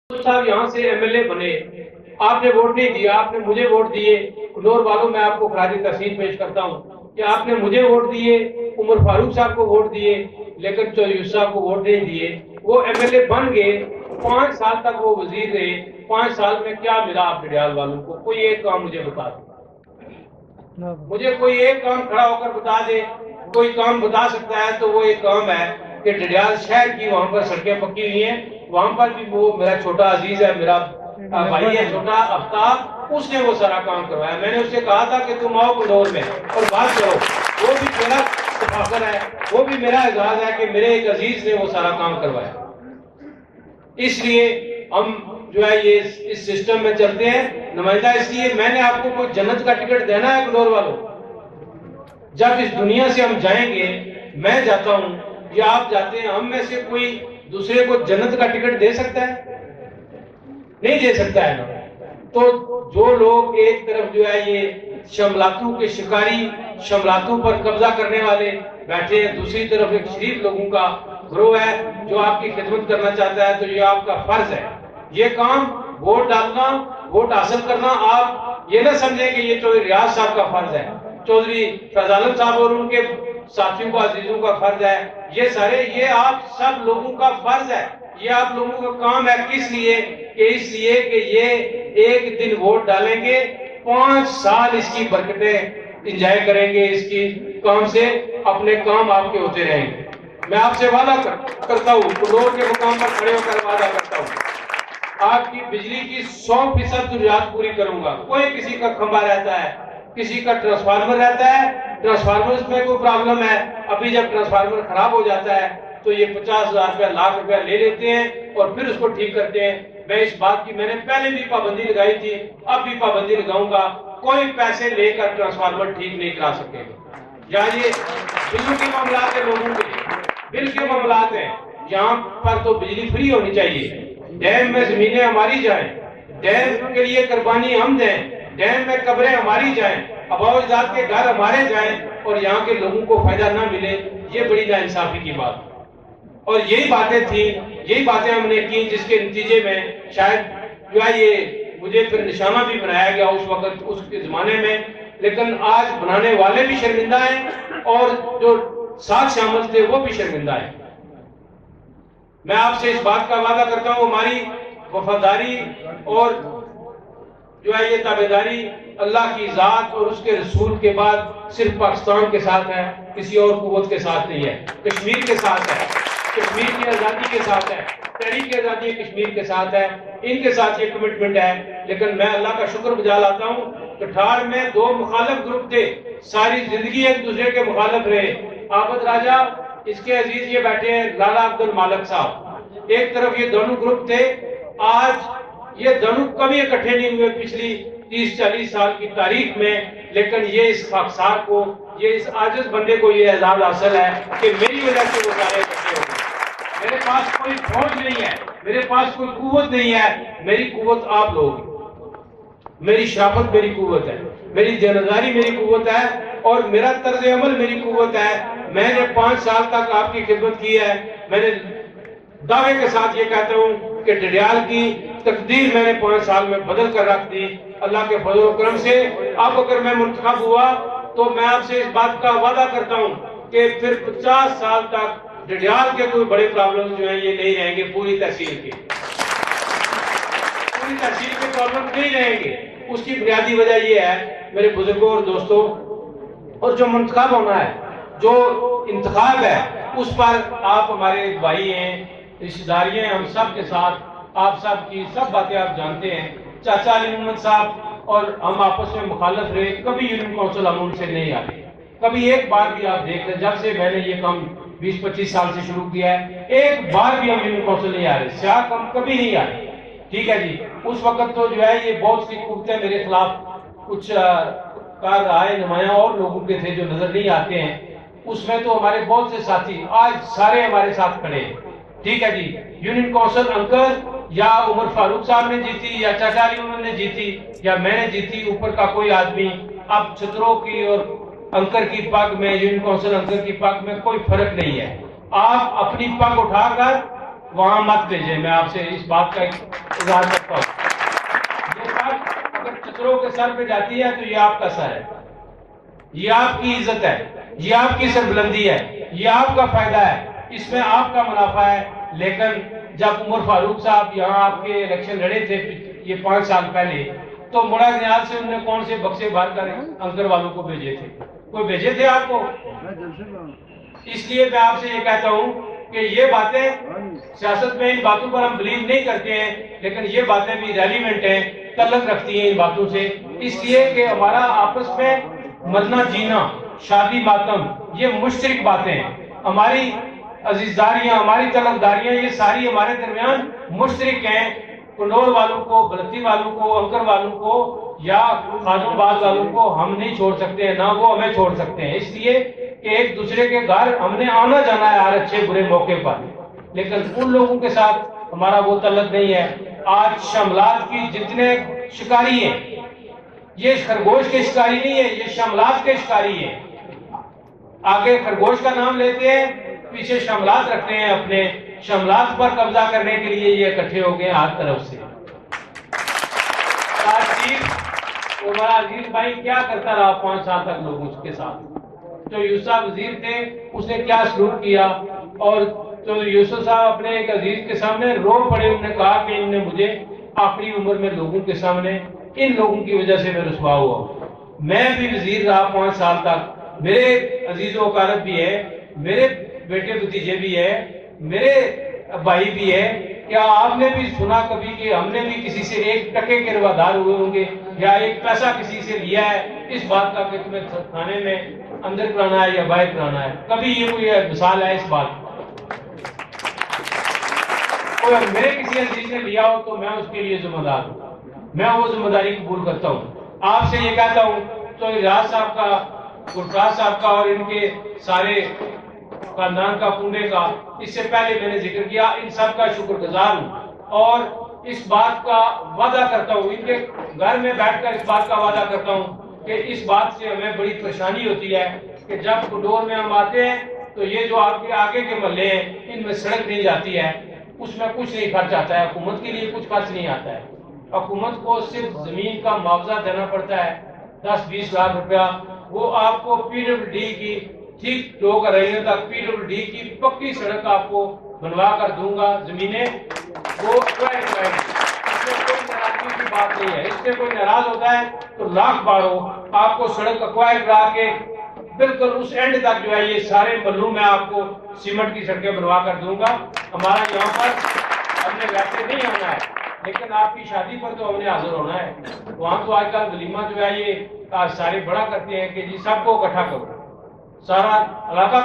صاحب یہاں سے ایم ایل اے بنے، آپ نے ووٹ نہیں دیا، آپ نے مجھے ووٹ دیے۔ کنور والوں میں آپ کو خراج تحسین پیش کرتا ہوں کہ آپ نے مجھے ووٹ دیے، عمر فاروق صاحب کو ووٹ دیے، لیکن چودھری یوسف صاحب کو ووٹ نہیں دیے۔ وہ ایم ایل اے بن گئے، 5 سال تک وہ وزیر رہے۔ 5 سال میں کیا ملا آپ ڈڈیال والوں کو؟ کوئی ایک کام مجھے بتا دے، مجھے کوئی ایک کام کھڑا ہو کر بتا دے۔ کوئی کام بتا سکتا ہے تو وہ ایک کام ہے کہ ڈڈیال شہر کی وہاں پر سڑکیں پکی ہوئی ہیں، وہاں پر بھی وہ میرا چھوٹا عزیز ہے، میرا بھائی ہے چھوٹا آفتاب، اس نے وہ سارا کام کروایا۔ میں نے اس سے کہا تھا کہ تم آؤ کنڈور میں اور بات کرو، وہ بھی میرا فخر ہے، وہ بھی میرا اعزاز ہے کہ میرے ایک عزیز نے وہ سارا کام کروایا۔ اس لیے ہم جو ہے یہ اس سسٹم میں چلتے ہیں نمائندہ۔ اس لیے میں نے آپ کو کوئی جنت کا ٹکٹ دینا ہے کنڈور والوں؟ جب اس دنیا سے ہم جائیں گے، میں جاتا ہوں یا آپ جاتے ہیں، ہم میں سے کوئی دوسرے کو جنت کا ٹکٹ دے سکتا ہے؟ نہیں دے سکتا ہے نا۔ تو جو لوگ ایک طرف جو ہے یہ شملاتوں کے شکاری، شملاتوں پر قبضہ کرنے والے بیٹھے ہیں، دوسری طرف ایک شریف لوگوں کا گروہ ہے جو آپ کی خدمت کرنا چاہتا ہے، تو یہ آپ کا فرض ہے۔ یہ کام ووٹ ڈالنا، ووٹ حاصل کرنا، آپ یہ نہ سمجھیں کہ یہ چودھری ریاض صاحب کا فرض ہے، چودھری فیض عالم صاحب اور ان کے ساتھیوں کا، عزیزوں کا فرض ہے۔ یہ سارے، یہ آپ سب لوگوں کا فرض ہے، یہ آپ لوگوں کا کام ہے۔ کس لیے؟ کہ اس لیے کہ یہ ایک دن ووٹ ڈالیں گے، 5 سال اس کی برکتیں انجوائے کریں گے، اس کی کام سے اپنے کام آپ کے ہوتے رہیں گے۔ میں آپ سے وعدہ کرتا ہوں، کنڈور کے مقام پر کھڑے ہو کر وعدہ کرتا ہوں، آپ کی بجلی کی 100% ضروریات پوری کروں گا۔ کوئی کسی کا کھمبا رہتا ہے، کسی کا ٹرانسفارمر رہتا ہے، ٹرانسفارمر میں کوئی پرابلم ہے، ابھی جب ٹرانسفارمر خراب ہو جاتا ہے تو یہ 50,000 روپیہ، لاکھ روپیہ لے لیتے ہیں اور پھر اس کو ٹھیک کرتے ہیں۔ میں اس بات کی، میں نے پہلے بھی پابندی لگائی تھی، اب بھی پابندی لگاؤں گا، کوئی پیسے لے کر ٹرانسفارمر ٹھیک نہیں کرا سکے گا۔ یا یہ بلوں کے معاملات ہیں، لوگوں کے بل کے معاملات ہیں، یہاں پر تو بجلی فری ہونی چاہیے۔ ڈیم میں زمینیں ہماری جائیں، ڈیم کے لیے قربانی ہم دیں، ڈیم میں قبریں ہماری جائیں، آباء اجداد کے گھر ہمارے جائیں اور یہاں کے لوگوں کو فائدہ نہ ملے، یہ بڑی ناانصافی کی بات ہے۔ اور یہی باتیں تھیں، یہی باتیں ہم نے کی، جس کے نتیجے میں شاید جو ہے یہ مجھے پھر نشانہ بھی بنایا گیا اس وقت، اس کے زمانے میں، لیکن آج بنانے والے بھی شرمندہ ہیں اور جو ساتھ شامل تھے وہ بھی شرمندہ ہیں۔ میں آپ سے اس بات کا وعدہ کرتا ہوں، ہماری وفاداری اور جو ہے یہ تابعداری اللہ کی ذات اور اس کے رسول کے بعد صرف پاکستان کے ساتھ ہے، کسی اور قوت کے ساتھ نہیں ہے، کشمیر کے ساتھ ہے، کشمیر کی آزادی کے ساتھ ہے، تحریک آزادی کشمیر کے ساتھ ہے، ان کے ساتھ یہ کمٹمنٹ ہے۔ لیکن میں اللہ کا شکر بجا لاتا ہوں کہ ٹھار میں 2 مخالف گروپ تھے، ساری زندگی ایک دوسرے کے مخالف رہے۔ عابد راجہ، اس کے عزیز یہ بیٹھے ہیں لالا عبد المالک صاحب، ایک طرف یہ دونوں گروپ تھے، آج یہ دونوں کبھی اکٹھے نہیں ہوئے پچھلی 30-40 سال کی تاریخ میں، لیکن یہ اس خاکسار کو، یہ اس عاجز بندے کو یہ اعزاز حاصل ہے کہ میری وجہ سے وہ سارے اکٹھے ہو گئے۔ میرے پاس کوئی فوج نہیں ہے، میرے پاس کوئی قوت نہیں ہے، میری قوت آپ لوگ، میری شرافت میری قوت ہے، میری دیانتداری میری قوت ہے اور میرا طرز عمل میری قوت ہے۔ میں نے 5 سال تک آپ کی خدمت کی ہے، میں نے دعوے کے ساتھ یہ کہتا ہوں کہ ڈڈیال کی تقدیر میں نے 5 سال میں بدل کر رکھ دی اللہ کے فضل و کرم سے۔ اب اگر میں منتخب ہوا تو میں آپ سے اس بات کا وعدہ کرتا ہوں کہ پھر 50 سال تک ڈڈیال کے کوئی بڑے پرابلم جو ہیں یہ نہیں رہیں گے، پوری تحصیل کے پرابلم نہیں رہیں گے۔ اس کی بنیادی وجہ یہ ہے میرے بزرگوں اور دوستوں، اور جو منتخب ہونا ہے، جو انتخاب ہے، اس پر آپ ہمارے بھائی ہیں، رشتہ داری ہیں، ہم سب کے ساتھ، آپ سب کی سب باتیں آپ جانتے ہیں۔ چاچا علی محمد صاحب اور ہم آپس میں مخالف رہے، کبھی یونین کونسل ہم ان سے نہیں آئے، کبھی ایک بار بھی آپ دیکھ لیں، جب سے میں نے یہ کام 20-25 سال سے شروع کیا ہے، ایک بار بھی ہم یونین کونسل نہیں آ رہے، سیاہ کم کبھی نہیں آ رہے۔ ٹھیک ہے جی، اس وقت تو جو ہے یہ بہت سی قوتیں میرے خلاف کچھ رائے نمایاں اور لوگوں کے تھے جو نظر نہیں آتے ہیں، اس میں تو ہمارے بہت سے ساتھی آج سارے ہمارے ساتھ کھڑے ہیں۔ ٹھیک ہے جی، یونین کونسل انکر یا عمر فاروق صاحب نے جیتی یا چاچا علی محمد نے جیتی یا میں نے جیتی، اوپر کا کوئی آدمی اب چھتروں کی اور انکر کی پگ میں، یونین کونسل انکر کی پگ میں کوئی فرق نہیں ہے. آپ اپنی پگ اٹھا کر وہاں مت بھیجیں. میں آپ سے اس بات کا اظہار کرتا ہوں. یہ پگ اگر چچروں کے سر پہ جاتی ہے تو یہ آپ کا سر ہے، یہ آپ کی عزت ہے، یہ آپ کی سربلندی ہے، یہ آپ کا فائدہ ہے، اس میں آپ کا منافع ہے. لیکن جب عمر فاروق صاحب یہاں آپ کے الیکشن لڑے تھے یہ 5 سال پہلے، تو مڑا نیاز سے انہوں نے کون سے بکسے بھر کر انکر والوں کو بھیجے تھے؟ کوئی بھیجے تھے آپ کو؟ اس لیے میں آپ سے یہ کہتا ہوں کہ یہ باتیں سیاست میں، ان باتوں پر ہم بلیو نہیں کرتے ہیں، لیکن یہ باتیں بھی ریلیونٹ ہیں، تعلق رکھتی ہیں ان باتوں سے. اس لیے کہ ہمارا آپس میں مرنا جینا، شادی ماتم، یہ مشترک باتیں ہیں. ہماری عزیزداریاں، ہماری طلبداریاں، یہ ساری ہمارے درمیان مشترک ہیں. کنڈور والوں کو، بلتی والوں کو، انکر والوں کو یا خانم آباد والوں کو ہم نہیں چھوڑ سکتے ہیں، نہ وہ ہمیں چھوڑ سکتے ہیں. اس لیے کہ ایک دوسرے کے گھر ہم نے آنا جانا ہے ہر اچھے برے موقع پر، لیکن ان لوگوں کے ساتھ ہمارا وہ تعلق نہیں ہے. آج شملات کی جتنے شکاری ہیں، یہ خرگوش کے شکاری نہیں ہے، یہ شملات کے شکاری ہیں. آگے خرگوش کا نام لیتے ہیں، پیچھے شملات رکھتے ہیں. اپنے شملات پر قبضہ کرنے کے لیے یہ اکٹھے ہو گئے ہر طرف سے. عمر عزیز بھائی کیا کرتا رہا 5 سال تک لوگوں کے ساتھ؟ جو یوسف وزیر تھے اس نے کیا سلوک کیا؟ اور جو یوسف صاحب اپنے ایک عزیز کے سامنے رو پڑے، انہوں نے کہا کہ انہوں نے مجھے آخری عمر میں لوگوں کے سامنے ان لوگوں کی وجہ سے میں رسوا ہوا. میں بھی وزیر رہا 5 سال تک، میرے عزیز و اقارب بھی ہے، میرے بیٹے بھتیجے بھی ہے، میرے بھائی بھی ہے. کیا آپ نے بھی سنا کبھی کہ ہم نے بھی کسی سے 1 ٹکے کے روادار ہوئے ہوں گے یا 1 پیسہ کسی سے لیا ہے اس بات کا کہ تمہیں تھانے میں اندر کرانا ہے یا باہر کرانا ہے؟ کبھی یہ کوئی مثال ہے اس بات کوئی میرے کسی عزیز نے لیا ہو تو میں اس کے لیے ذمہ دار ہوں، میں وہ ذمہ داری قبول کرتا ہوں. آپ سے یہ کہتا ہوں تو ریاض صاحب کا، گلفراز صاحب کا اور ان کے سارے خاندان کا، پونے کا، اس سے پہلے میں نے ذکر کیا، ان سب کا شکر گزار ہوں. اور اس بات کا وعدہ کرتا ہوں، ان کے گھر میں بیٹھ کر اس بات کا وعدہ کرتا ہوں کہ اس بات سے ہمیں بڑی پریشانی ہوتی ہے کہ جب کنڈور میں ہم آتے ہیں تو یہ جو آپ کے آگے کے محلے ہیں ان میں سڑک نہیں جاتی ہے، اس میں کچھ نہیں خرچ آتا ہے، حکومت کے لیے کچھ خرچ نہیں آتا ہے. حکومت کو صرف زمین کا معاوضہ دینا پڑتا ہے 10-20 لاکھ روپیہ. وہ آپ کو پی ڈبلیو ڈی کی، ٹھیک لوگ رہے تک پی ڈبلیو ڈی کی پکی سڑک آپ کو بنوا کر دوں گا. زمینیں وہ کوئی ناراضگی کی بات نہیں ہے. اس سے کوئی ناراض ہوتا ہے تو لاکھ بار ہو، آپ کو سڑک اکوائر کرا کے بالکل اس اینڈ تک جو ہے یہ سارے محلوں میں آپ کو سیمنٹ کی سڑکیں بنوا کر دوں گا. ہمارا یہاں پر ہم نے ویسے نہیں آنا ہے، لیکن آپ کی شادی پر تو ہم نے حاضر ہونا ہے. وہاں تو آج کل ولیمہ جو ہے یہ سارے بڑا کرتے ہیں کہ جی سب کو اکٹھا کرو، سارا علاقہ